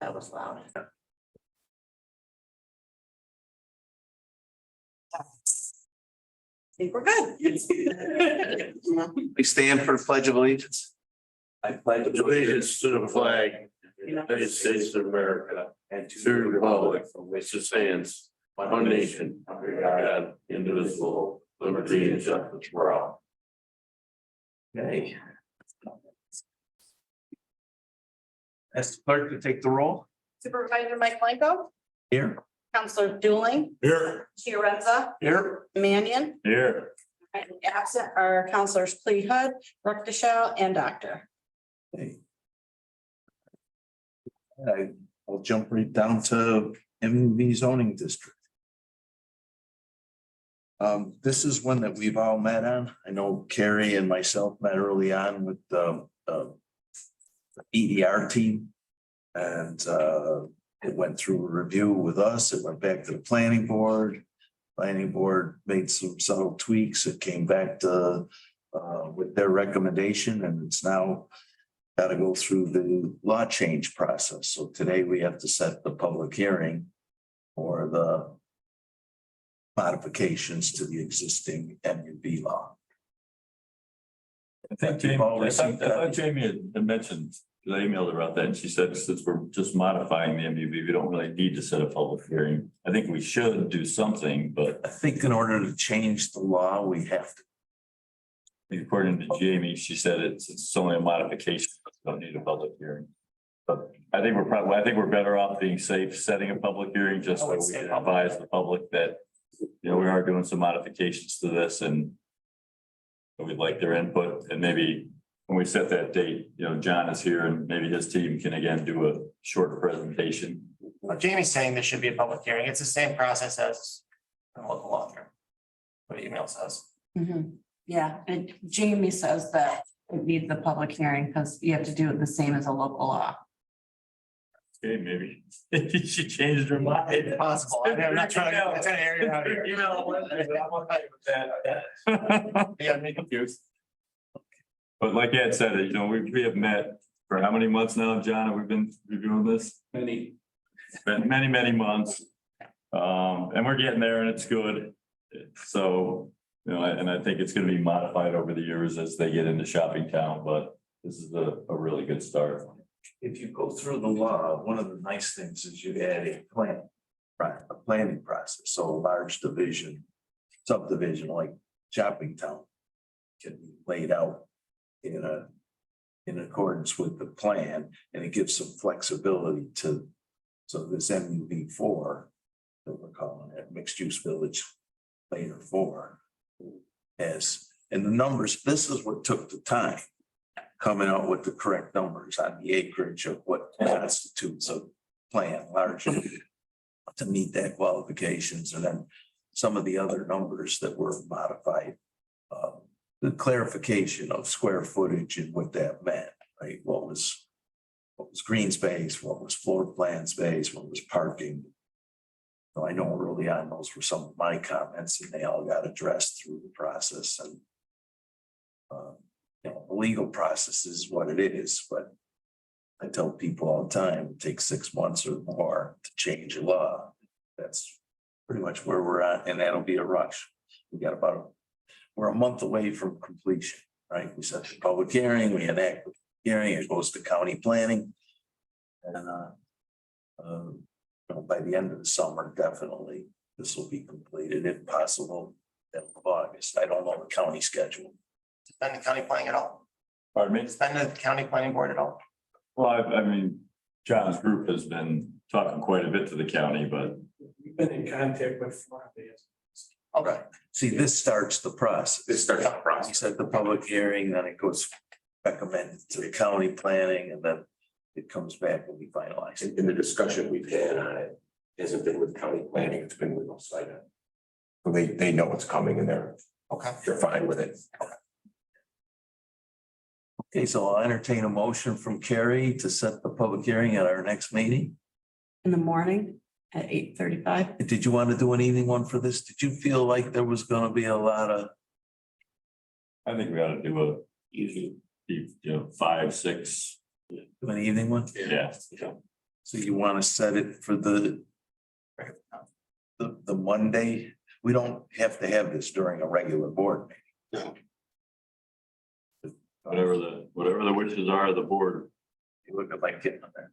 That was loud. I think we're good. We stand for the Pledge of Allegiance. I pledge allegiance to the flag of the United States of America and to the republic for which it stands, one nation, under God, indivisible, liberty and justice for all. Okay. Ask the clerk to take the roll. Supervisor Mike Blanco, Here. Counselor Duling, Here. Chiarenza, Here. Mannion, Here. and absent are Counselors Clee Hud, Ruckdeschel, and Doctor. I'll jump right down to MV zoning district. This is one that we've all met on. I know Carrie and myself met early on with the EDR team. And it went through a review with us. It went back to the planning board. Planning board made some subtle tweaks. It came back to with their recommendation, and it's now got to go through the law change process. So today we have to set the public hearing for the modifications to the existing MUB law. I think Jamie had mentioned, I emailed her about that, and she said, since we're just modifying the MUB, we don't really need to set a public hearing. I think we should do something, but I think in order to change the law, we have to. according to Jamie, she said it's only a modification, don't need a public hearing. But I think we're better off being safe, setting a public hearing, just so we can advise the public that, we are doing some modifications to this, and we'd like their input, and maybe when we set that date, John is here and maybe his team can again do a shorter presentation. Well, Jamie's saying there should be a public hearing. It's the same process as a local law firm. What the email says. Yeah, and Jamie says that it needs a public hearing because you have to do it the same as a local law. Okay, maybe she changed her mind. It's possible. I'm not trying to air it out here. Yeah, I'm confused. But like Ed said, we have met for how many months now, John, have we been reviewing this? Many months. And we're getting there and it's good. So, and I think it's gonna be modified over the years as they get into shopping town, but this is a really good start. If you go through the law, one of the nice things is you add a plan, right, a planning process, so a large subdivision like shopping town can be laid out in accordance with the plan, and it gives some flexibility to, so this MUB4 that we're calling it mixed use village later 4 and the numbers, this is what took the time coming out with the correct numbers on the acreage of what constitutes a plan largely to meet that qualifications, and then some of the other numbers that were modified. The clarification of square footage and what that meant, right? What was green space, what was floor plan space, what was parking. So I know early on those were some of my comments, and they all got addressed through the process, and the legal process is what it is, but I tell people all the time, it takes 6 months or more to change a law. That's pretty much where we're at, and that'll be a rush. We're a month away from completion, right? We set the public hearing, we enact the hearing, it goes to county planning. And by the end of the summer, definitely, this will be completed if possible, end of August. I don't know the county schedule. Spend the county planning at all? Pardon me? Spend the county planning board at all? Well, I mean, John's group has been talking quite a bit to the county, but We've been in contact with Florida. Okay. See, this starts the process. This starts the You process. set the public hearing, then it goes recommended to the county planning, and then it comes back and we finalize. In the discussion we've had on it, hasn't been with county planning, it's been with OSIDA. So they know what's coming and they're fine with it. Okay, so I'll entertain a motion from Carrie to set the public hearing at our next meeting. In the morning at 8:35. Did you want to do an evening one for this? Did you feel like there was gonna be a lot of? I think we ought to do a easy, 5, 6. An evening one? Yeah. So you want to set it for the Monday? We don't have to have this during a regular board meeting. Whatever the wishes are of the board. You look at like getting on there.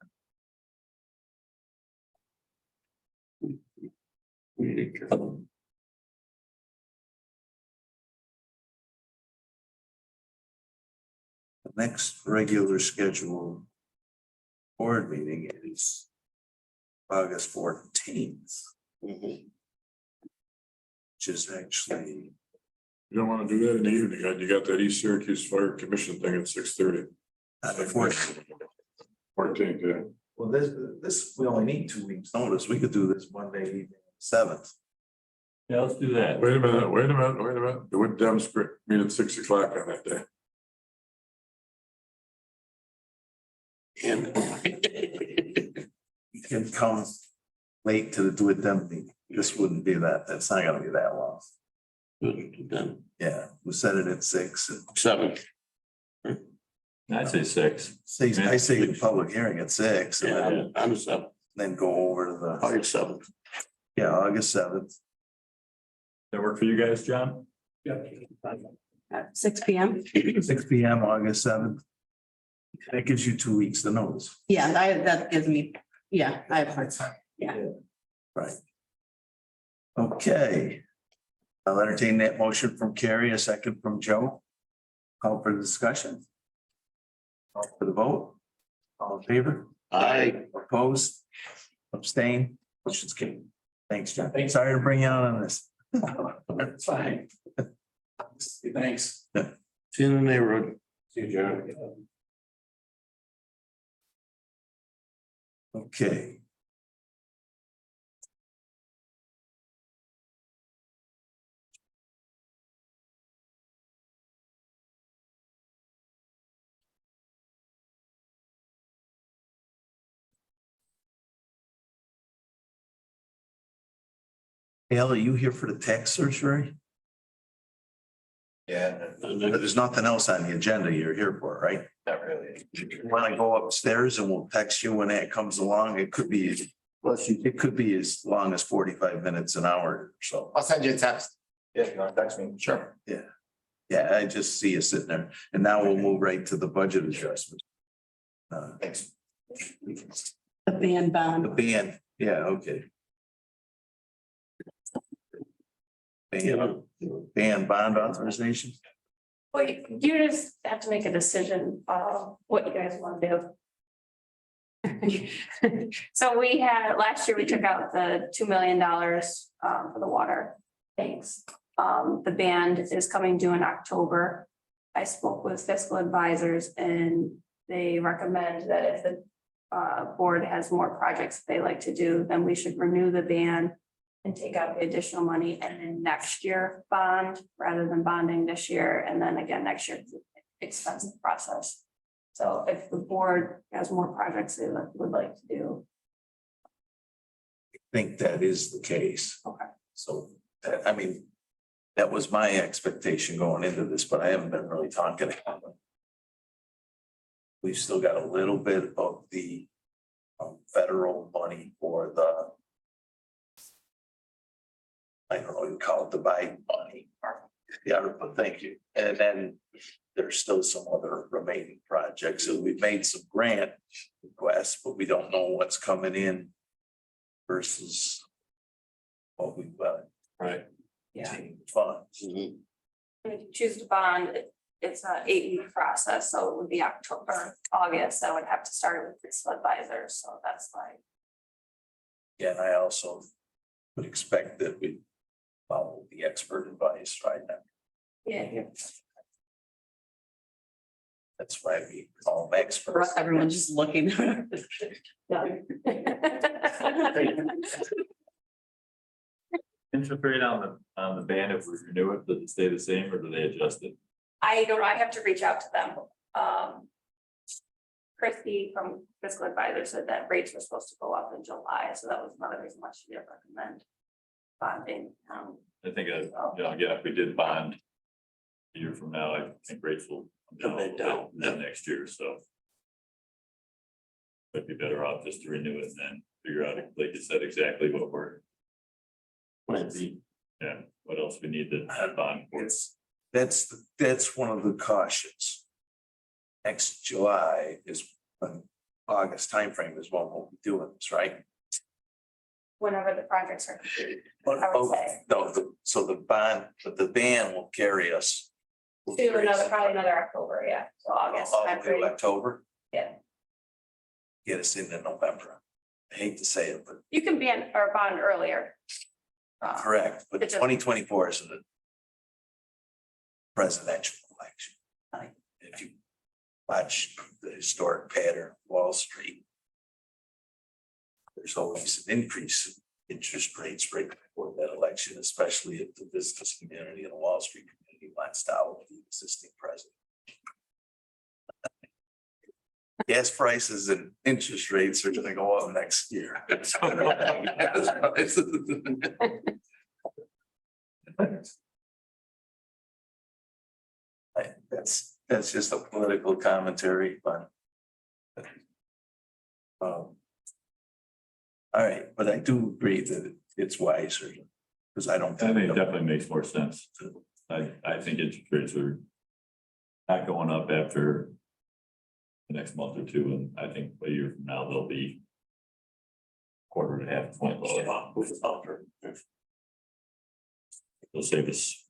The next regular scheduled board meeting is August 14th, which is actually, You don't wanna do that in the evening, you got that East Syracuse Fire Commission thing at 6:30. not the 14th. 14th, yeah. Well, this, we only need 2 weeks notice. We could do this Monday evening, 7th. Yeah, let's do that. Wait a minute. The Wood Dems meet at 6 o'clock on that day. You can come late to the do it them meeting. This wouldn't be that, that's not gonna be that long. Then Yeah, we set it at 6. 7. I'd say 6. I say the public hearing at 6 and Yeah, then, I'm 7. then go over to the, August 7th. yeah, August 7th. That work for you guys, John? At 6 p.m. 6 p.m., August 7th. That gives you 2 weeks to notice. Yeah, that gives me, yeah, I have heard, yeah. Right. Okay. I'll entertain that motion from Carrie, a second from Joe. Call for the discussion. Call for the vote. All in favor? Aye. Opposed? Abstain? Motion's carried. Thanks, John. Sorry to bring you out on this. It's fine. Thanks. See you in the neighborhood. See you, John. Okay. Al, are you here for the tax surgery? Yeah, There's nothing else on the agenda you're here for, right? not really. Want to go upstairs and we'll text you when that comes along? It could be, it could be as long as 45 minutes, an hour or so. I'll send you a text. Yeah, if you want to text me, sure. Yeah, I just see you sitting there. And now we'll move right to the budget adjustment. Thanks. The band The bond. band, yeah, okay. Band bond authorization? Well, you just have to make a decision what you guys want to do. So we had, last year, we took out the $2 million for the water tanks. The band is coming due in October. I spoke with fiscal advisors and they recommend that if the board has more projects they like to do, then we should renew the band and take out the additional money and then next year bond rather than bonding this year. And then again, next year, it's an expensive process. So if the board has more projects they would like to do. I think that is the case. Okay. So, I mean, that was my expectation going into this, but I haven't been really talking to him. We've still got a little bit of the federal money for the, I don't know, you call it the Biden money. Yeah, but thank you. And then there's still some other remaining projects. So we've made some grant requests, but we don't know what's coming in versus what we've Right. Yeah. funds. If you choose to bond, it's an 8-week process, so it would be October, August, I would have to start with fiscal advisors, so that's like. Yeah, and I also would expect that we follow the expert advice right now. Yeah. That's why we call them experts. Everyone's just looking. Interest rate on the band, if we renew it, does it stay the same or do they adjust it? I don't know, I have to reach out to them. Christie from fiscal advisor said that rates were supposed to go up in July, so that was another reason why she didn't recommend bonding. I think, again, if we did bond a year from now, I think rates will come down a little bit next year, so. Might be better off just to renew it and then figure out, like you said, exactly what we're, Plan B. yeah, what else we need to add on. That's one of the cautions. Next July is, August timeframe is when we'll be doing this, right? Whenever the projects are complete, But, I would say. no, so the bond, but the ban will carry us. To another, probably another October, yeah, so August. All the way timeframe. to October, Yeah, get us into November. I hate to say it, but you can ban or bond earlier. correct, but It just- 2024 is a presidential election. If you watch the historic pattern of Wall Street, there's always an increase in interest rates right before that election, especially if the business community and the Wall Street community wants to out the existing president. Gas prices and interest rates are gonna go up next year. That's just a political commentary, but. All right, but I do agree that it's wiser, because I don't. I think it definitely makes more sense. I think interest rates are not going up after the next month or two, and I think a year from now, they'll be quarter and a half point lower. They'll save us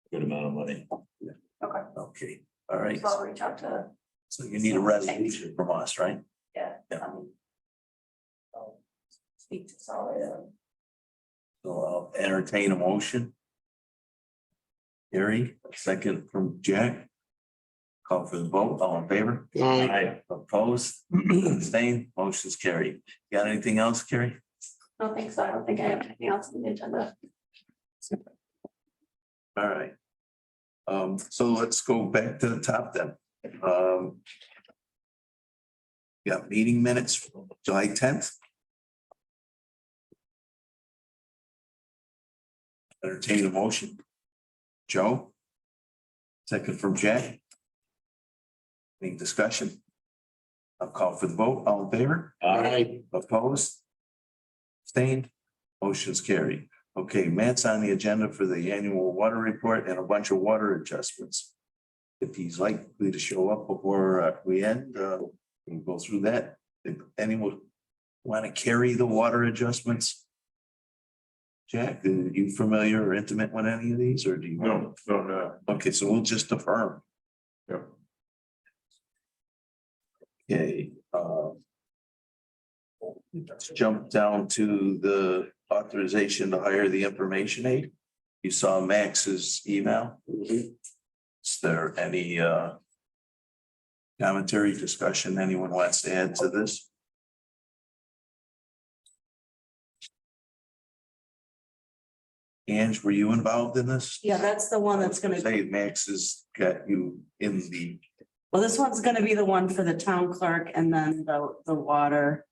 a good amount of money. Okay, all right, So I'll reach out to, so you need a resolution from us, right? yeah. Yeah. I'll speak to Solid. So I'll entertain a motion. Gary, a second from Jack. Call for the vote, all in favor? Aye. Opposed, abstained, motion's carried. Got anything else, Carrie? I don't think so. I don't think I have anything else on the agenda. All right. So let's go back to the top then. Got meeting minutes, from July 10th. Entertain a motion. Joe? Second from Jack. Any discussion? I'll call for the vote. All in favor? Aye. Opposed? Abstained? Motion's carried. Okay, Matt's on the agenda for the annual water report and a bunch of water adjustments. If he's likely to show up before we end, we'll go through that. If anyone want to carry the water adjustments? Jack, are you familiar or intimate with any of these, or do you? No, no. Okay, so we'll just affirm. Yep. Okay, let's jump down to the authorization to hire the information aide. You saw Max's email. Is there any commentary, discussion anyone wants to add to this? Ange, were you involved in this? Yeah, that's the one that's gonna, Say Max has got you in the, well, this one's gonna be the one for the town clerk and then the water.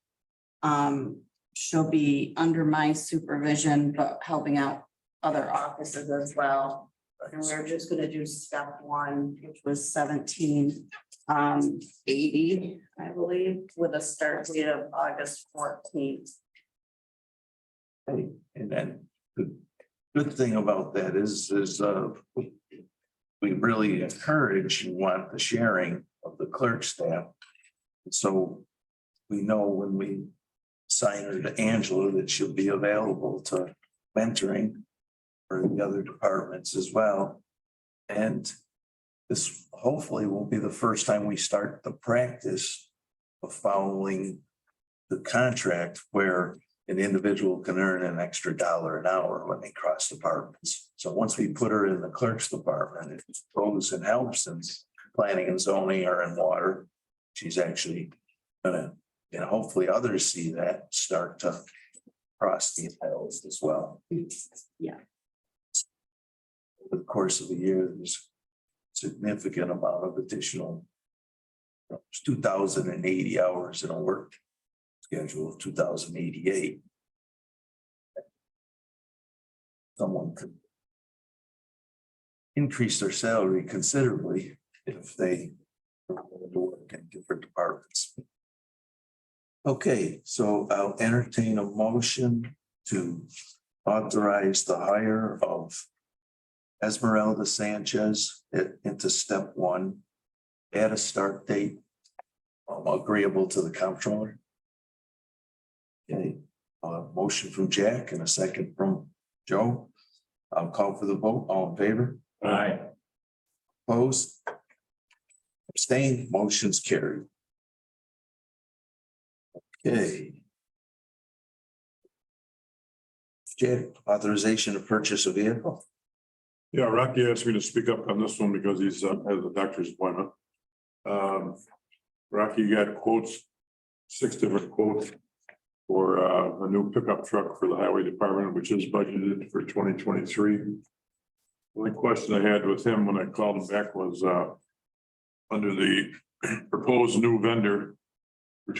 She'll be under my supervision, but helping out other offices as well. And we're just gonna do step one, which was 1780, I believe, with a start date of August 14th. and then the good thing about that is we really encourage and want the sharing of the clerk staff. So we know when we sign her to Angela that she'll be available to mentoring for the other departments as well. And this hopefully will be the first time we start the practice of following the contract where an individual can earn an extra $1 an hour when they cross departments. So once we put her in the clerk's department, it goes and helps in planning and zoning or in water. She's actually gonna, and hopefully others see that start to cross the aisles as well. Yeah. Over the course of the year, there's significant amount of additional. There's 2,080 hours in a work schedule of 2,088. Someone could increase their salary considerably if they work in different departments. Okay, so I'll entertain a motion to authorize the hire of Esmeralda Sanchez into step one at a start date agreeable to the comptroller. Okay, motion from Jack and a second from Joe. I'll call for the vote. All in favor? Aye. Opposed? Abstained? Motion's carried. Okay. Jack, authorization to purchase a vehicle. Yeah, Rocky asked me to speak up on this one because he's has a doctor's appointment. Rocky got quotes, 6 different quotes for a new pickup truck for the highway department, which is budgeted for 2023. The only question I had with him when I called him back was under the proposed new vendor for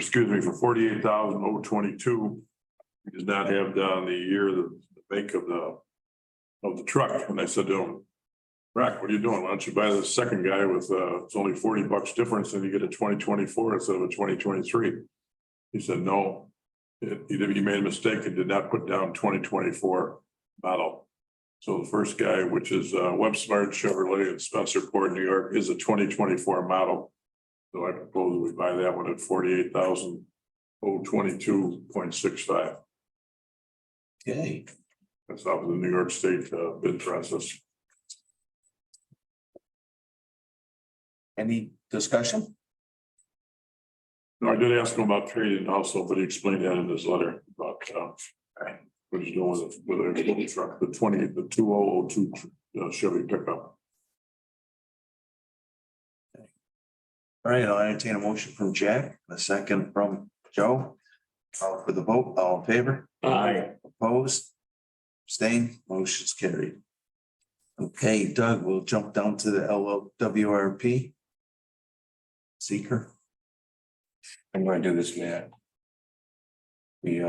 48,022. He does not have down the year, the make of the truck. And I said to him, Rock, what are you doing? Why don't you buy the second guy with it's only $40 difference and you get a 2024 instead of a 2023? He said, no, he made a mistake and did not put down 2024 model. So the first guy, which is WebSmart Chevrolet in Spencerport, New York, is a 2024 model. So I propose we buy that one at 48,022.65. Okay, That's off of the New York State bid process. any discussion? No, I did ask him about trading also, but he explained that in his letter about what he's doing with a little truck, the 2002 Chevy pickup. All right, I'll entertain a motion from Jack, a second from Joe. Call for the vote. All in favor? Aye. Opposed? Abstained? Motion's carried. Okay, Doug, we'll jump down to the LWRP. Seeker. I'm gonna do this, Matt. We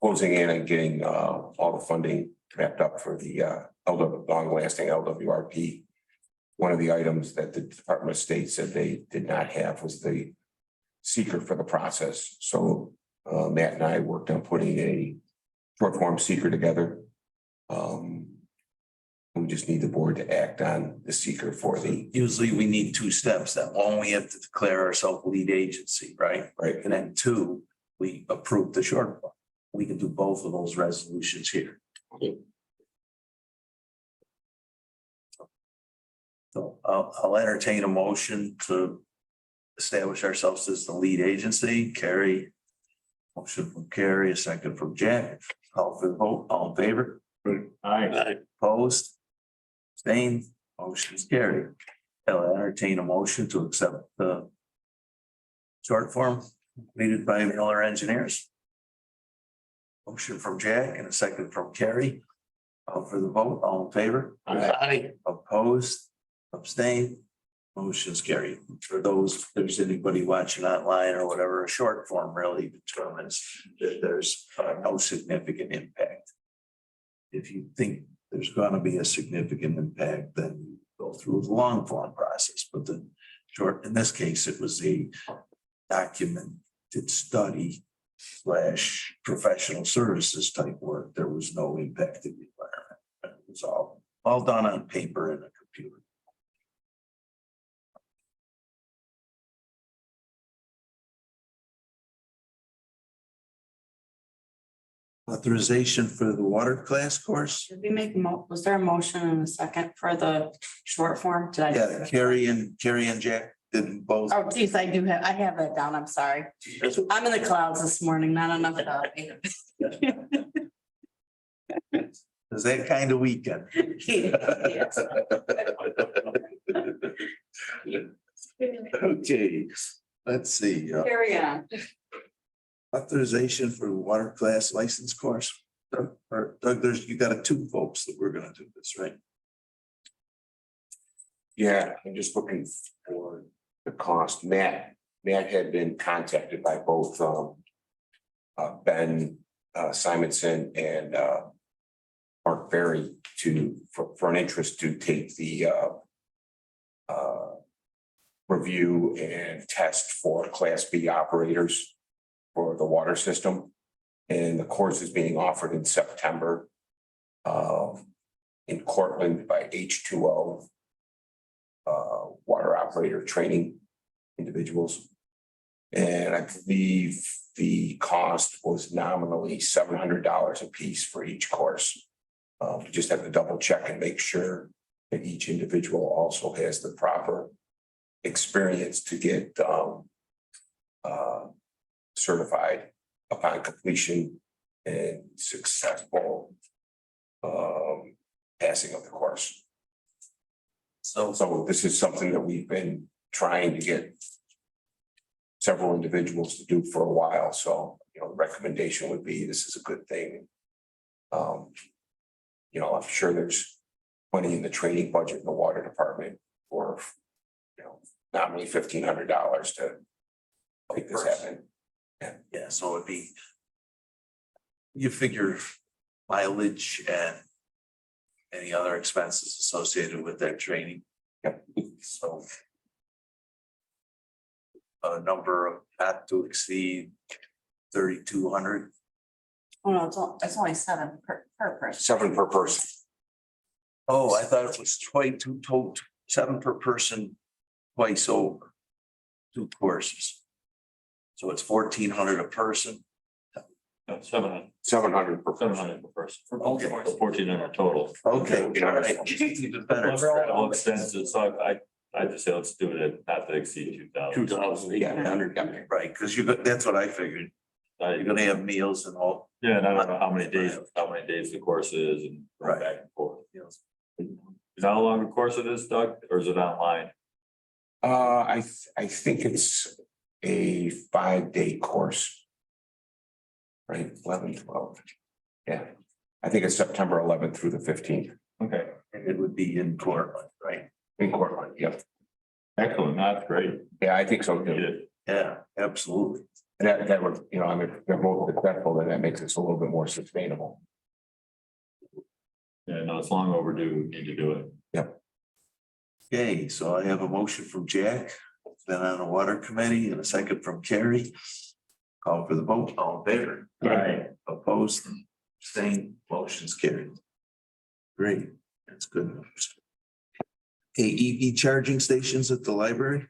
closing in and getting all the funding wrapped up for the long-lasting LWRP. One of the items that the Department of State said they did not have was the seeker for the process. So Matt and I worked on putting a short form seeker together. We just need the board to act on the seeker for the Usually we need two steps. That one, we have to declare ourselves lead agency, right? right. And then two, we approve the short one. We can do both of those resolutions here. So I'll entertain a motion to establish ourselves as the lead agency. Carrie. Motion from Carrie, a second from Jack. Call for the vote. All in favor? Aye. Opposed? Abstained? Motion is carried. I'll entertain a motion to accept the short form completed by Miller Engineers. Motion from Jack and a second from Carrie. Call for the vote. All in favor? Aye. Opposed? Abstained? Motion's carried. For those, if there's anybody watching online or whatever, a short form really determines that there's no significant impact. If you think there's gonna be a significant impact, then you go through the long form process, but the short, in this case, it was a documented study / professional services type work. There was no impact to the environment. It was all done on paper and a computer. Authorization for the water class course? Did we make, was there a motion and a second for the short form? Did I? Yeah, Carrie and Jack did both. Oh, geez, I have that down. I'm sorry. I'm in the clouds this morning, not enough. Is that kind of weekend? Yes. Okay, let's see. Carry on. Authorization for water class license course. Doug, you got two folks that we're gonna do this, right? Yeah, I'm just looking for the cost. Matt had been contacted by both Ben Simonson and Mark Berry for an interest to take the review and test for Class B operators for the water system. And the course is being offered in September in Cortland by H2O water operator training individuals. And I believe the cost was nominally $700 a piece for each course. We just have to double check and make sure that each individual also has the proper experience to get certified upon completion and successful passing of the course. So this is something that we've been trying to get several individuals to do for a while. So, you know, the recommendation would be this is a good thing. You know, I'm sure there's money in the training budget in the water department for, you know, nominally $1,500 to make this happen. Yeah, so it'd be. You figure mileage and any other expenses associated with that training. Yep. So. A number of not to exceed 3,200. Oh, no, it's only seven per person. 7 per person. Oh, I thought it was 22 total, 7 per person, twice over. 2 courses. So it's 1,400 a person. No, 700, 700 per person. 700 per person. Okay. 1,400 total. Okay, all right. Even better. Travel expenses, so I just say let's do it at not to exceed 2,000. 2,800. Yeah. Right, because you got, that's what I figured. You're gonna have meals and all. Yeah, and I don't know how many days the course is and Right. back and forth. Is that how long a course it is, Doug, or is it online? I think it's a 5-day course. Right, 11, 12. Yeah, I think it's September 11th through the 15th Okay, It would be in Cortland, right? in Cortland. Yep. excellent, that's great. Yeah, I think so Need too. it. Yeah, absolutely. That would, you know, I mean, if they're both successful, then that makes this a little bit more sustainable. Yeah, no, it's long overdue, we need to do it. Okay, so I have a motion from Jack, then on the water committee, and a second from Carrie. Call for the vote, all in favor? Aye. Opposed, abstained, motion's carried. Great, that's good. Hey, EV charging stations at the library?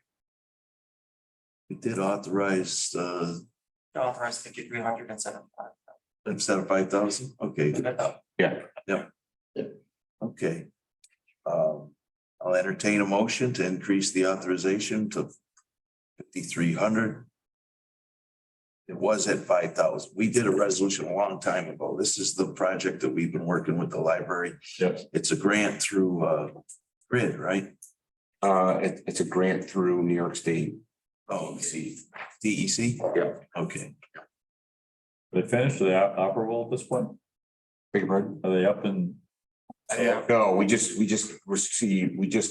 We did authorize Authorize 5,300 instead of 5,000, okay, Yeah. okay. I'll entertain a motion to increase the authorization to 5,300. It was at 5,000. We did a resolution a long time ago. This is the project that we've been working with the library. Yep. It's a grant through Grid, right? It's a grant through New York State. Oh, see, DEC? Yeah. Okay, They finished, are they operable at this point? Beg your pardon? Are they up and? No, we just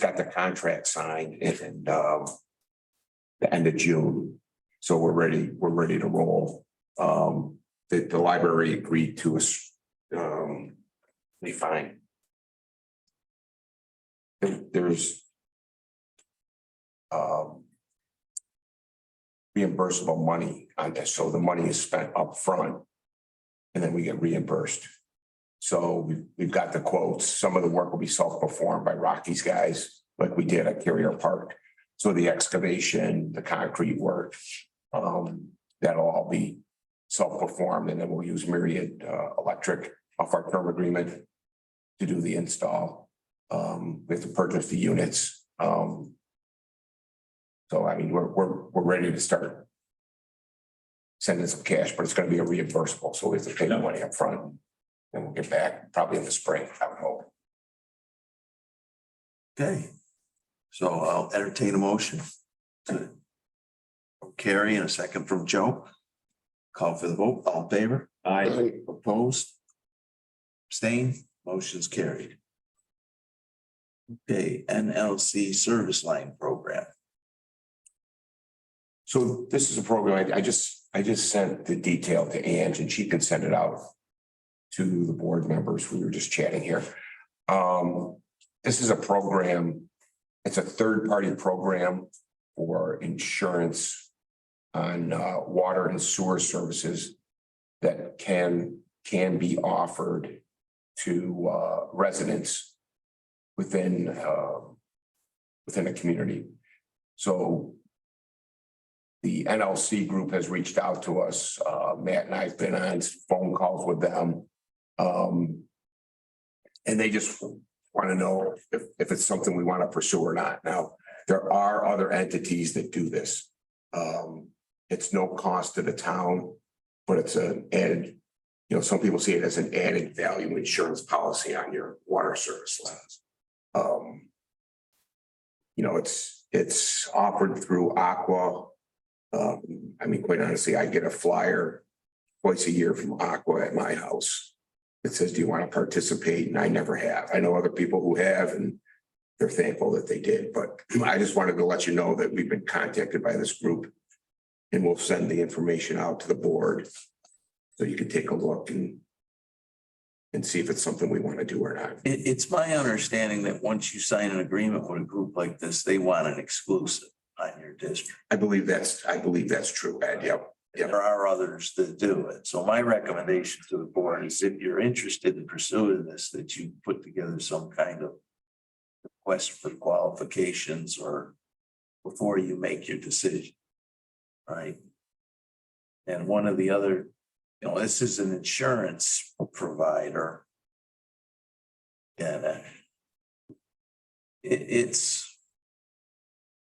got the contract signed in the end of June. So we're ready to roll. The library agreed to us, be fine. There's reimbursable money on this, so the money is spent up front, and then we get reimbursed. So we've got the quotes. Some of the work will be self-performed by Rocky's guys, like we did at Carrier Park. So the excavation, the concrete work, that'll all be self-performed, and then we'll use Myriad Electric off our term agreement to do the install. We have to purchase the units. So I mean, we're ready to start sending some cash, but it's gonna be a reimbursable, so we have to pay the money up front. And we'll get back probably in the spring, I would hope. okay. So I'll entertain a motion to from Carrie and a second from Joe. Call for the vote, all in favor? Aye. Opposed? Abstained, motion's carried. Okay, NLC Service Line Program. So this is a program, I just sent the detail to Ange and she can send it out to the board members. We were just chatting here. This is a program, it's a third-party program for insurance on water and sewer services that can be offered to residents within a community. So the NLC group has reached out to us. Matt and I've been on phone calls with them. And they just want to know if it's something we want to pursue or not. Now, there are other entities that do this. It's no cost to the town, but it's an added, some people see it as an added value insurance policy on your water service lines. It's offered through Aqua. Quite honestly, I get a flyer twice a year from Aqua at my house. It says, do you want to participate? And I never have. I know other people who have, and they're thankful that they did, but I just wanted to let you know that we've been contacted by this group and we'll send the information out to the board so you can take a look and see if it's something we want to do or not. It's my understanding that once you sign an agreement with a group like this, they want an exclusive on your district. I believe that's true, Ed. Yep. There are others that do it. So my recommendation to the board is if you're interested in pursuing this, that you put together some kind of request for qualifications or before you make your decision. Right. And one of the other, this is an insurance provider. And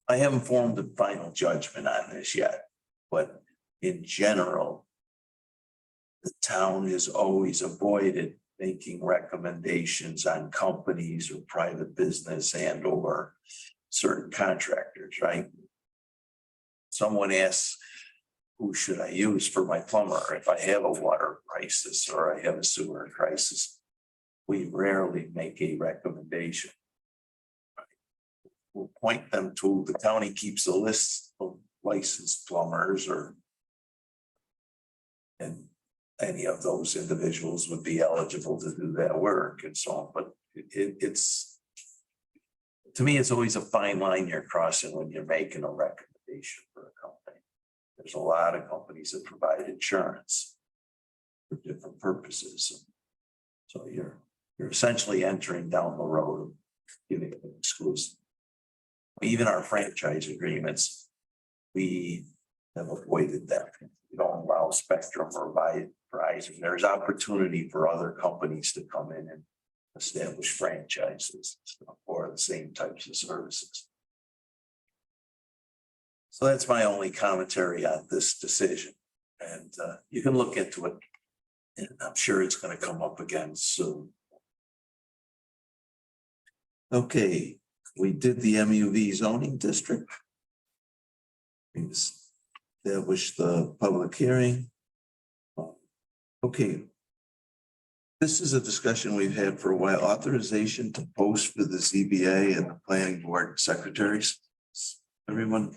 I haven't formed a final judgment on this yet, but in general, the town has always avoided making recommendations on companies or private business and or certain contractors, right? Someone asks, who should I use for my plumber if I have a water crisis or I have a sewer crisis? We rarely make a recommendation. We'll point them to, the county keeps a list of licensed plumbers and any of those individuals would be eligible to do that work and so on. But it's, to me, it's always a fine line you're crossing when you're making a recommendation for a company. There's a lot of companies that provide insurance for different purposes. So you're essentially entering down the road of giving an exclusive. Even our franchise agreements, we have avoided that. We don't allow Spectrum or Verizon. There's opportunity for other companies to come in and establish franchises for the same types of services. So that's my only commentary on this decision. And you can look into it. And I'm sure it's going to come up again soon. Okay, we did the MUV zoning district. We established the public hearing. Okay. This is a discussion we've had for a while. Authorization to post for the ZBA and the planning board secretaries. Everyone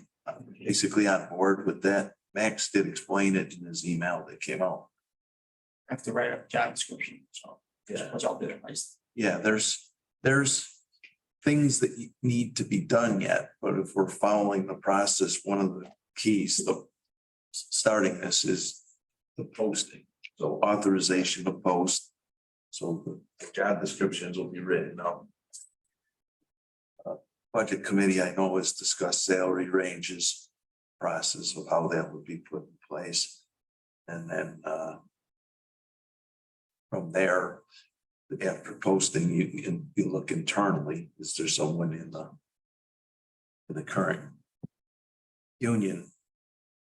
basically on board with that. Max did explain it in his email that came out. I have to write a job description, so. Yeah. Which I'll do it. Yeah, there's things that need to be done yet, but if we're following the process, one of the keys to starting this is the posting. So authorization to post. So the job descriptions will be written up. Budget committee, I know, has discussed salary ranges, process of how that would be put in place. And then from there, after posting, you look internally. Is there someone in the current union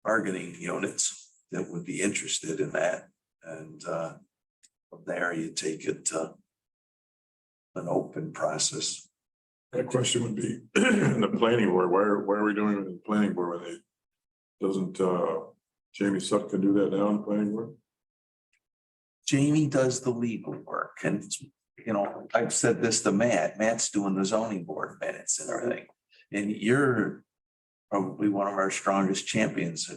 bargaining units that would be interested in that? And from there, you take it to an open process. That question would be, in the planning board, why are we doing it in the planning board when doesn't Jamie Sutton do that now in the planning board? Jamie does the legal work, and I've said this to Matt. Matt's doing the zoning board minutes and everything. And you're probably one of our strongest champions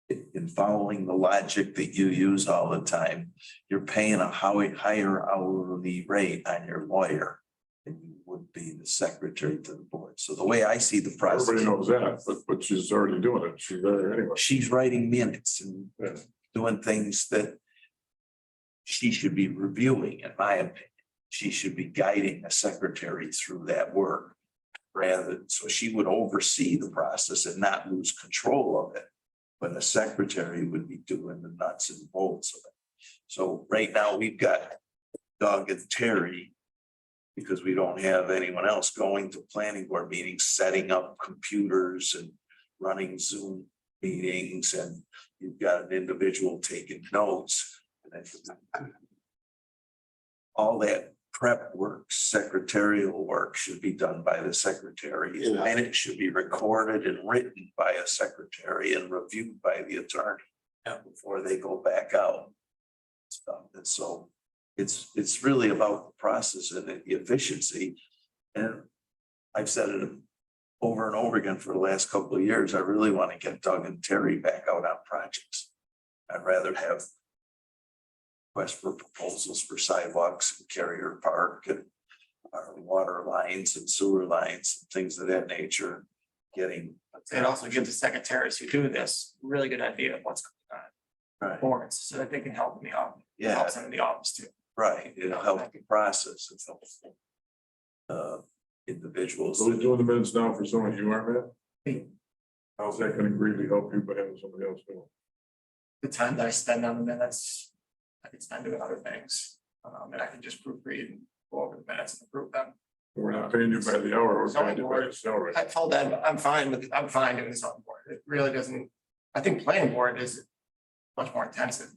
in following the logic that you use all the time. You're paying a higher hourly rate on your lawyer than you would be the secretary to the board. So the way I see the process. Everybody knows that, but she's already doing it. She's there anyway. She's writing minutes and Yeah. doing things that she should be reviewing, in my opinion. She should be guiding a secretary through that work. Rather, so she would oversee the process and not lose control of it. But a secretary would be doing the nuts and bolts of it. So right now, we've got Doug and Terry. Because we don't have anyone else going to planning board meetings, setting up computers and running Zoom meetings, and you've got an individual taking notes. And then all that prep work, secretarial work should be done by the secretary, and it should be recorded and written by a secretary and reviewed by the attorney before they go back out. Stuff. And so it's really about the process and the efficiency. And I've said it over and over again for the last couple of years. I really want to get Doug and Terry back out on projects. I'd rather have requests for proposals for sidewalks and Carrier Park and our water lines and sewer lines and things of that nature. Getting. It also gives the secretaries who do this a really good idea of what's going on. Right. Boards, so that they can help in the office. Yeah. Helps them in the office too. Right, it'll help the process. It helps individuals. So we're doing the minutes now for someone you aren't at? How's that gonna really help you by having somebody else do it? The time that I spend on the minutes, I can spend doing other things. And I can just proofread and go over the minutes and approve them. We're not paying you by the hour, we're paying you by the salary. I told them, I'm fine doing this on board. It really doesn't, I think planning board is much more intensive.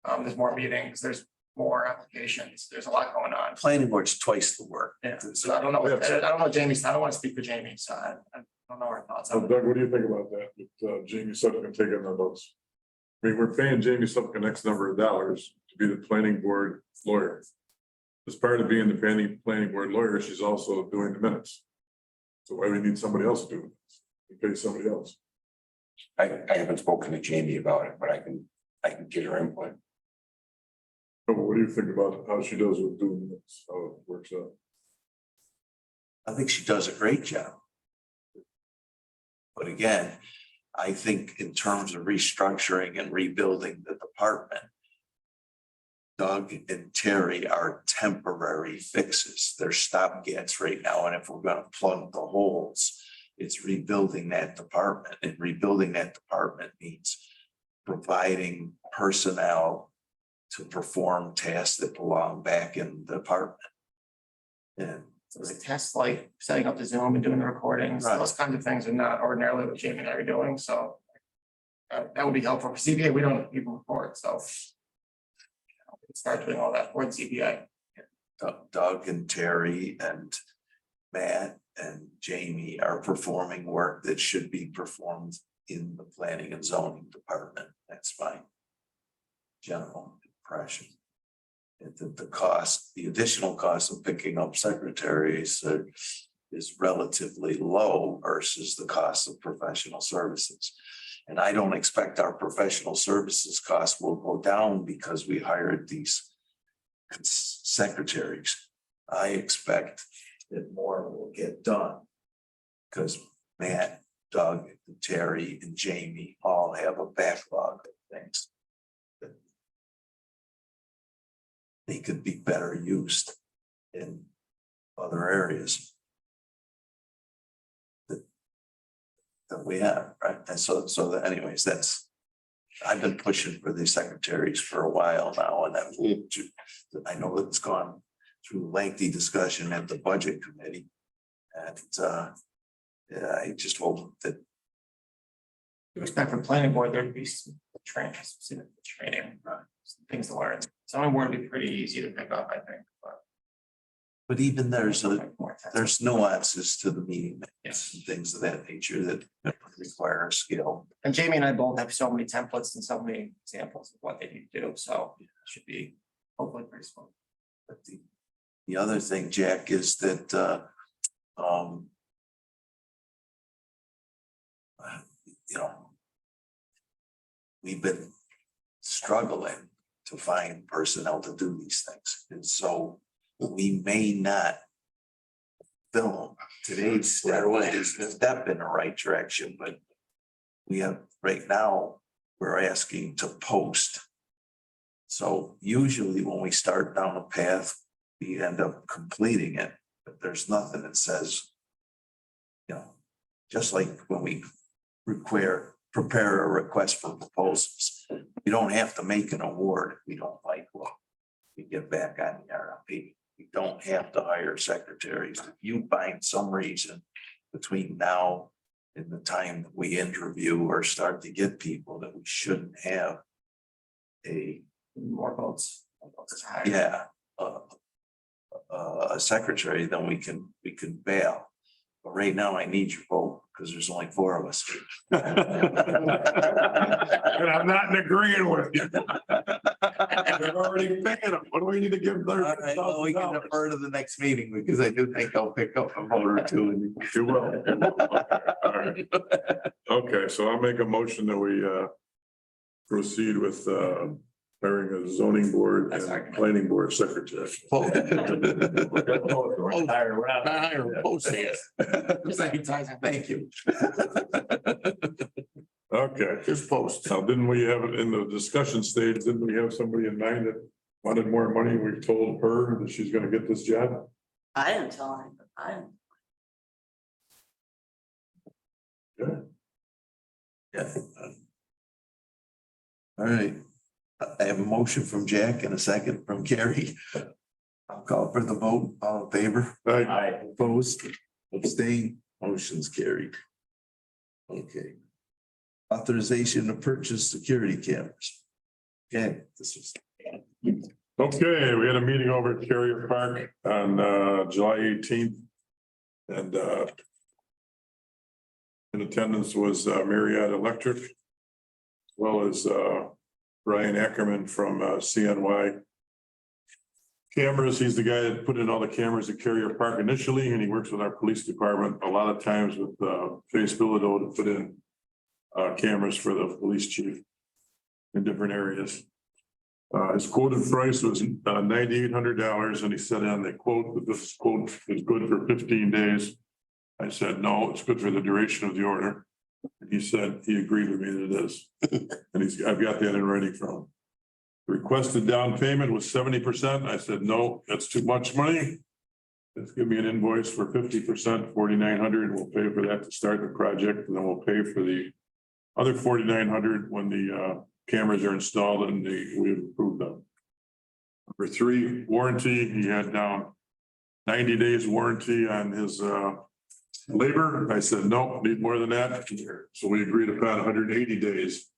There's more meetings, there's more applications, there's a lot going on. Planning board's twice the work. Yeah, so I don't know Jamie's, I don't want to speak for Jamie, so I don't know her thoughts So on it. Doug, what do you think about that? With Jamie Sutton taking the votes? I mean, we're paying Jamie Sutton X number of dollars to be the planning board lawyer. As part of being the planning board lawyer, she's also doing the minutes. So why do we need somebody else to do it? We pay somebody else. I haven't spoken to Jamie about it, but I can get her input. So what do you think about how she does with doing minutes, how it works out? I think she does a great job. But again, I think in terms of restructuring and rebuilding the department, Doug and Terry are temporary fixes. They're stopgaps right now. And if we're gonna plug the holes, it's rebuilding that department. And rebuilding that department means providing personnel to perform tasks that belong back in the department. And So it's a test like setting up the Zoom and doing the recordings, Right. those kinds of things are not ordinarily what Jamie and I are doing, so. That would be helpful for CBA, we don't even report, so. We can start doing all that for the CBA. Doug and Terry and Matt and Jamie are performing work that should be performed in the planning and zoning department. That's my general impression. And the cost, the additional cost of picking up secretaries is relatively low versus the cost of professional services. And I don't expect our professional services costs will go down because we hired these secretaries. I expect that more will get done. Because Matt, Doug, Terry, and Jamie all have a backlog of things that they could be better used in other areas that we have, right? And so that anyways, I've been pushing for these secretaries for a while now, and I know that it's gone through lengthy discussion at the budget committee. And yeah, I just hope that You expect from planning board, there'd be some training, specific training, some things to learn. Zoning board would be pretty easy to pick up, I think, but even there's more intensive. nuances to the meeting minutes and things of that nature that require a skill. And Jamie and I both have so many templates and so many examples of what they need to do, so it should be hopefully pretty smooth. But the other thing, Jack, is that you know, we've been struggling to find personnel to do these things. And so we may not film. Today's step is a step in the right direction, but we have, right now, we're asking to post. So usually when we start down a path, we end up completing it, but there's nothing that says, you know, just like when we prepare a request for proposals, you don't have to make an award. We don't like what we get back on the RFP. We don't have to hire secretaries. If you find some reason between now and the time that we interview or start to get people that we shouldn't have More votes. yeah, a secretary, then we can bail. But right now I need your vote because there's only 4 of us. And I'm not in agreeing with you. They're already paying them. What do we need to give All right, well, we can $30,000? defer to the next meeting because I do think I'll pick up a vote or two. You will. All right. Okay, so I'll make a motion that we proceed with hiring a zoning board and planning board secretary. Thank you. Okay. Just post. Now, didn't we have it in the discussion stage? Didn't we have somebody in mind that wanted more money? We told her that she's gonna get this job. I didn't tell him, but I didn't. Yeah. All right. I have a motion from Jack and a second from Carrie. I'll call for the vote. All in favor? Right. Opposed, abstain, motion's carried. Okay. Authorization to purchase security cameras. Okay, this is. Okay, we had a meeting over at Carrier Park on July 18th. And in attendance was Marriott Electric, as well as Brian Ackerman from CNY Cameras. He's the guy that put in all the cameras at Carrier Park initially, and he works with our police department a lot of times with Chase Bilodeau to put in cameras for the police chief in different areas. His quoted price was $9,800, and he said on the quote that this quote is good for 15 days. I said, no, it's good for the duration of the order. And he said he agreed with me that it is. And I've got that in writing from him. The requested down payment was 70%. I said, no, that's too much money. Let's give me an invoice for 50%, 4,900. We'll pay for that to start the project, and then we'll pay for the other 4,900 when the cameras are installed and we approved them. Number 3, warranty. He had down 90 days warranty on his labor. I said, no, need more than that. So we agreed upon 180 days.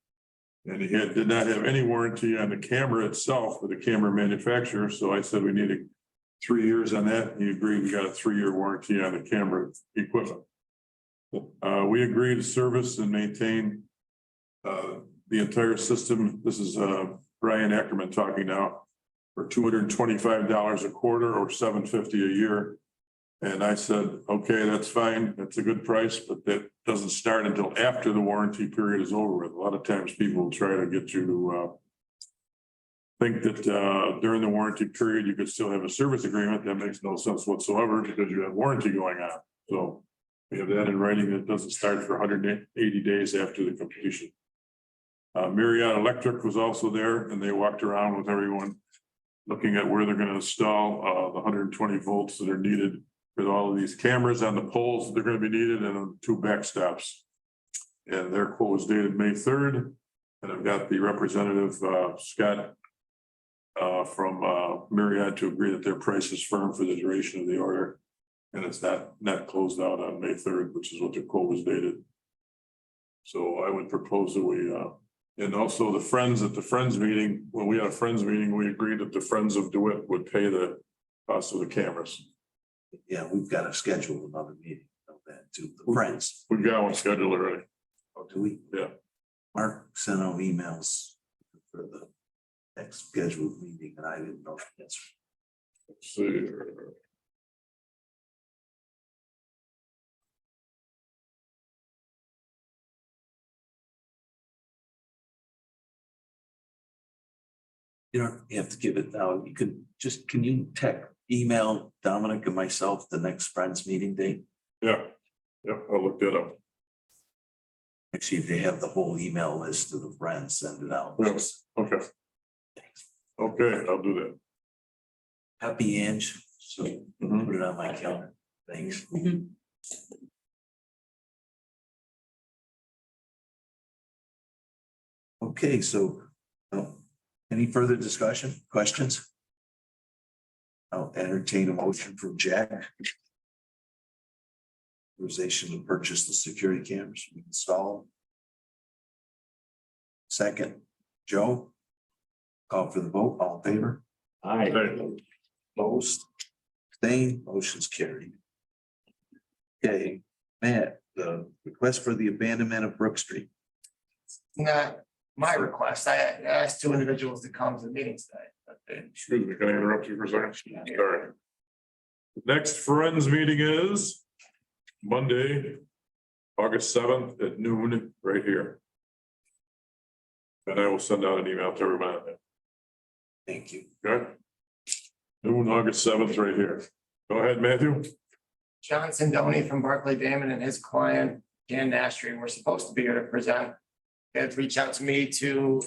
And he did not have any warranty on the camera itself with the camera manufacturer. So I said, we needed 3 years on that. He agreed. We got a 3-year warranty on the camera equipment. We agreed to service and maintain the entire system. This is Brian Ackerman talking now, for $225 a quarter or $750 a year. And I said, okay, that's fine. That's a good price, but that doesn't start until after the warranty period is over with. A lot of times people try to get you to think that during the warranty period, you could still have a service agreement. That makes no sense whatsoever because you have warranty going on. So we have that in writing. That doesn't start for 180 days after the completion. Marriott Electric was also there, and they walked around with everyone looking at where they're going to install the 120 volts that are needed with all of these cameras on the poles that are going to be needed, and 2 backstops. And their quote was dated May 3rd. And I've got the representative, Scott, from Marriott to agree that their price is firm for the duration of the order. And it's not closed out on May 3rd, which is what the quote was dated. So I would propose that we, and also the Friends at the Friends meeting, when we had a Friends meeting, we agreed that the Friends of DeWitt would pay the cost of the cameras. Yeah, we've got to schedule another meeting of that too. The Friends. We've got one scheduled already. Oh, do we? Yeah. Mark sent out emails for the next scheduled meeting, and I didn't know the answer. Let's see. You don't have to give it now. You could just, can you email Dominic and myself the next Friends meeting date? Yeah, I'll look that up. Actually, if they have the whole email list of the friends, send it out. Yes. Okay. Okay, I'll do that. Happy Ange, so put it on my calendar. Thanks. Okay, so, any further discussion, questions? I'll entertain a motion from Jack. Authorization to purchase the security cameras, we install them. Second, Joe. Call for the vote, all in favor? Opposed? Abstained, motion's carried. Okay, Matt, the request for the abandonment of Brook Street. Not my request. I asked two individuals to come to the meeting today, but they Excuse me, can I interrupt you for a second? Sorry. Next Friends meeting is Monday, August 7th at noon, right here. And I will send out an email to everybody. Thank you. Okay? Noon, August 7th, right here. Go ahead, Matthew. John Sindoni from Barclay Damon and his client, Dan Nastri, were supposed to be here to present. They had reached out to me to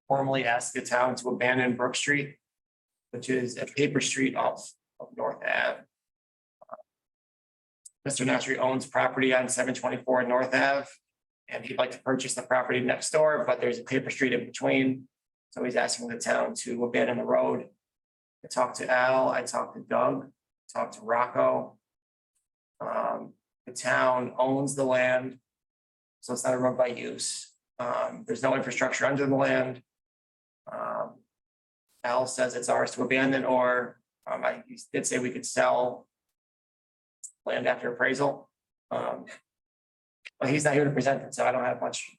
formally ask the town to abandon Brook Street, which is a paper street off of North Ave. Mr. Nastri owns property on 724 North Ave, and he'd like to purchase the property next door, but there's a paper street in between. So he's asking the town to abandon the road. I talked to Al, I talked to Doug, talked to Rocco. The town owns the land, so it's not a road by use. There's no infrastructure under the land. Al says it's ours to abandon, or he did say we could sell land after appraisal. But he's not here to present it, so I don't have much.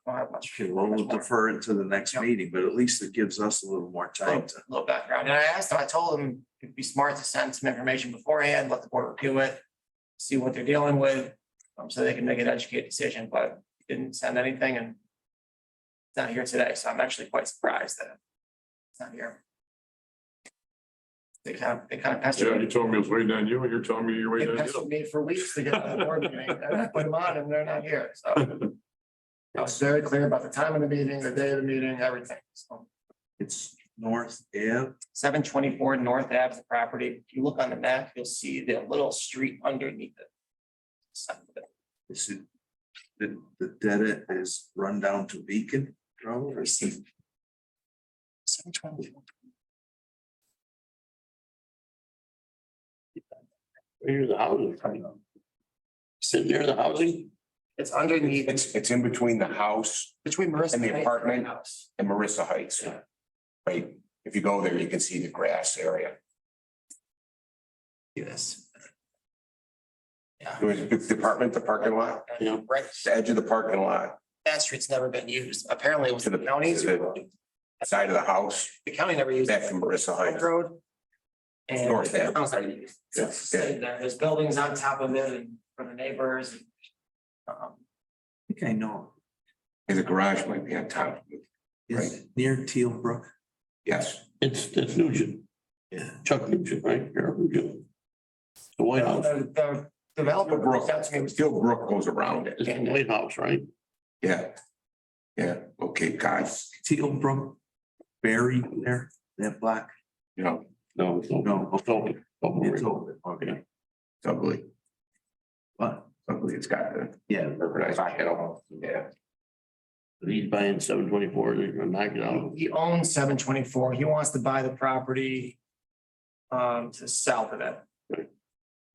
Okay, well, we'll defer it to the next Yeah. meeting, but at least it gives us a little more time to. Little background, and I asked him, I told him it'd be smart to send some information beforehand, let the board review it. See what they're dealing with, so they can make an educated decision, but he didn't send anything and. It's not here today, so I'm actually quite surprised that. It's not here. They kind of Yeah, pestered you me. told me it was waiting on you and you're telling me you're They waiting on pestered you. me for weeks to get to the board meeting, and I put them on and they're not here, so. I was very clear about the time of the meeting, the day of the meeting, everything, so. It's North Ave. 724 North Ave, the property. If you look on the map, you'll see the little street underneath it. This is, the dead end is run down to Beacon Road or something. 724. Here's the housing. Sitting near the housing. It's underneath, It's in between the house between Marissa. And the Heights apartment? house. and Marissa Heights. Yeah. Right, if you go there, you can see the grass area. Yes. Yeah. It was the apartment, the parking lot, Yeah. Right, the edge of the parking lot, that street's never been used. Apparently it was To the- the county's to the- road. side of the house, The county never used back that to Marissa Heights. road. And North the Ave. town's never used it. It's sitting there. There's buildings on top of it and for the neighbors. I think I know. And the garage might be on top. Is it near Teal Brook? Yes, It's Nugent, Yeah. Chuck Nugent, right? Harold Nugent. The White House, The developer reached out to me, was Steel Brook goes around it. it's the White House, right? Yeah. Yeah, okay, guys, Teal Brook buried there, that block? you know, No, it's open. No, It's open. it's open, okay. it's ugly, But, ugly, it's got the yeah, urbanized, yeah. He's buying 724, they're gonna knock it out. he owns 724. He wants to buy the property. To south of it. Right.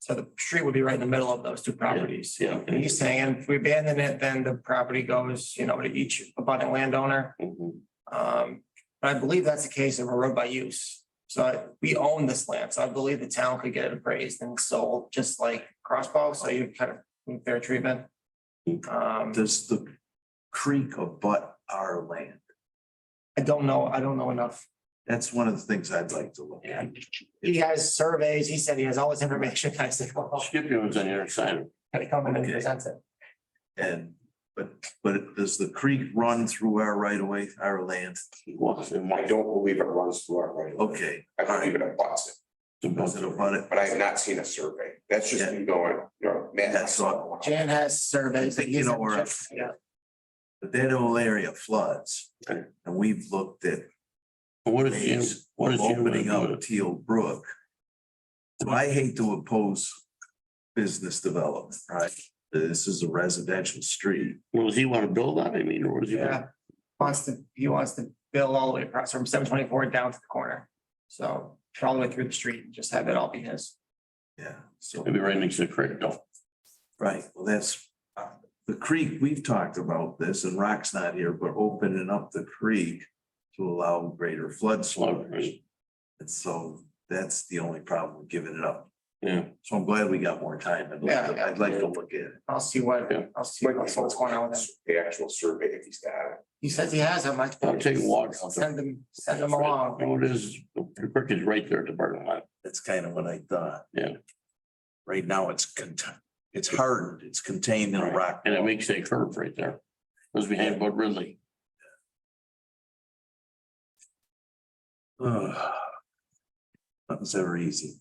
So the street would be right in the middle of those two properties. Yeah. And he's saying if we abandon it, then the property goes, to each abutting landowner. Mhm. But I believe that's the case of a road by use. So we own this land, so I believe the town could get it appraised and sold, just like Crossbow, so you kind of fair treatment. does the creek abut our land? I don't know enough. That's one of the things I'd like to look at. He has surveys, he said he has all this information, I said, well, Scipio was on the other side. can he come in and Okay. present it? And, but does the creek run through our right of way, our land? He walks in. I don't believe it runs through our right. Okay, I don't even abuts it. Was it about it? but I have not seen a survey. That's just me going, Matt. That's all. Jan has surveys. I think you know where Yeah. But that whole area floods. Okay. And we've looked at What is Jim, ways what of is Jim opening gonna do? up Teal Brook. So I hate to oppose business development, right? This is a residential street. Well, does he want to build on, I mean, or was he? Yeah. He wants to build all the way across from 724 down to the corner. So all the way through the street, and just have it all be his. Yeah, so, Maybe right next to the creek, though. right, well, that's, the creek, we've talked about this and Rock's not here, but opening up the creek to allow greater flood slowage. And so that's the only problem with giving it up. Yeah, So I'm glad we got more time. Yeah. I'd like to look at it. I'll see what, Yeah. I'll see what's going on with him. The actual survey, if he's got it. He says he has them. I'll take a walk out there. Send them along. Oh, it is, the creek is right there at the parking lot. That's kind of what I thought. Yeah. Right now, it's hardened, it's contained in a rock. And it wall. makes a curve right there. As we had Bud Ridley. Nothing's ever easy.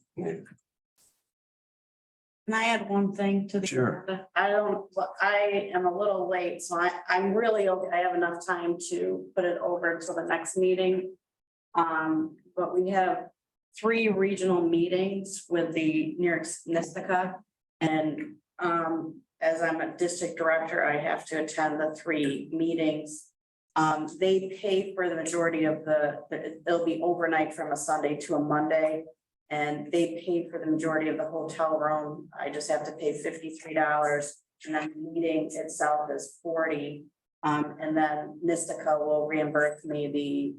Can I add one thing to the? Sure. agenda? I am a little late, so I'm really, okay. I have enough time to put it over to the next meeting. But we have 3 regional meetings with the New York Nistica. And, as I'm a district director, I have to attend the 3 meetings. They pay for the majority of they'll be overnight from a Sunday to a Monday. And they pay for the majority of the hotel room. I just have to pay $53. And then the meeting itself is $40. And then Nistica will reimburse me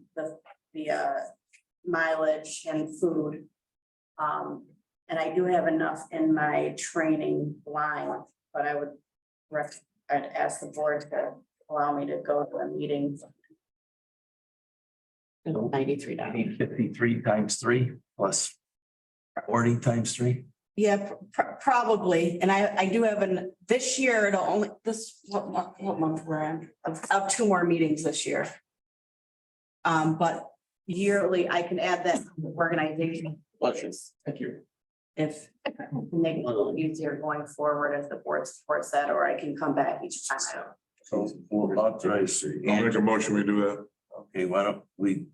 the mileage and food. And I do have enough in my training line, but I'd ask the board to allow me to go to a meeting. $93. 53 times 3 plus 40 times 3. Yeah, probably. And I do have this year, it'll only, what month we're in, of 2 more meetings this year. But yearly, I can add that to the organization. Bless you. Thank you. If make it a little easier going forward, if the board supports that, or I can come back each time. I don't. So we'll authorize. I'll make a motion, we do that. Okay, why don't we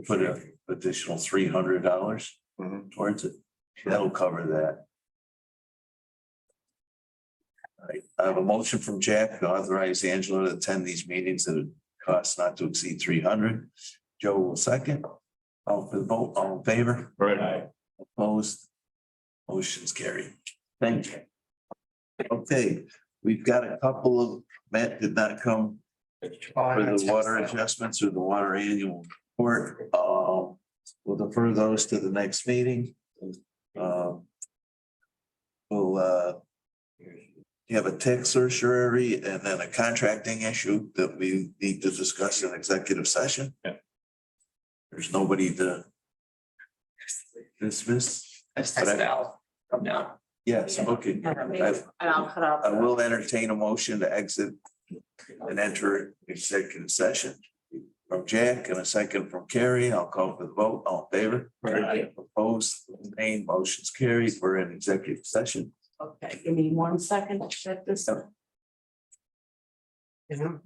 put an additional $300 towards it? That'll cover that. All right, I have a motion from Jack to authorize Angela to attend these meetings at a cost not to exceed 300. Joe will second. All for the vote, all in favor? All right. Opposed? Motion's carried. Thank you. Okay, we've got a couple of, Matt did not come for the water adjustments or the water annual report. We'll defer those to the next meeting. We'll have a tick certiorari and then a contracting issue that we need to discuss in executive session. Yeah. There's nobody to dismiss. That's Al. Come down. Yes, okay. And I'll cut out. I will entertain a motion to exit and enter executive session from Jack and a second from Carrie. I'll call for the vote. All in favor? Opposed, named, motion's carried. We're in executive session. Okay, give me 1 second to check this. Yeah.